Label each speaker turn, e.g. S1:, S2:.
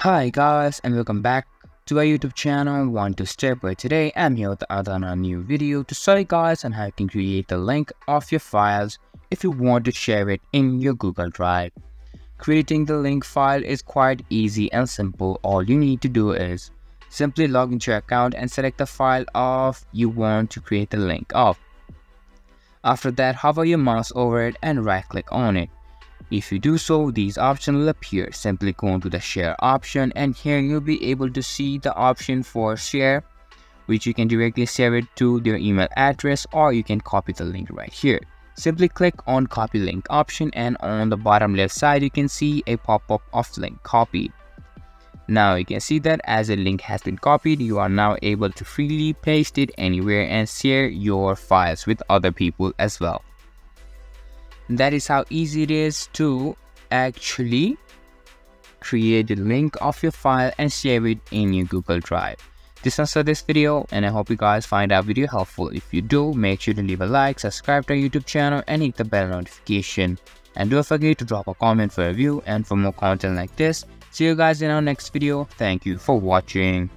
S1: Hi guys, and welcome back to our YouTube channel One to Step, where today I'm here with another new video to show you guys on how you can create the link of your files if you want to share it in your Google Drive. Creating the link file is quite easy and simple. All you need to do is simply log into your account and select the file of you want to create the link of. After that, hover your mouse over it and right click on it. If you do so, these options will appear. Simply go into the share option, and here you'll be able to see the option for share, which you can directly share it to their email address, or you can copy the link right here. Simply click on copy link option, and on the bottom left side you can see a pop-up of link copied. Now you can see that as a link has been copied, you are now able to freely paste it anywhere and share your files with other people as well. That is how easy it is to actually create the link of your file and share it in your Google Drive. This was this video, and I hope you guys find our video helpful. If you do, make sure to leave a like, subscribe to our YouTube channel, and hit the bell notification. And don't forget to drop a comment for a review and for more content like this. See you guys in our next video. Thank you for watching.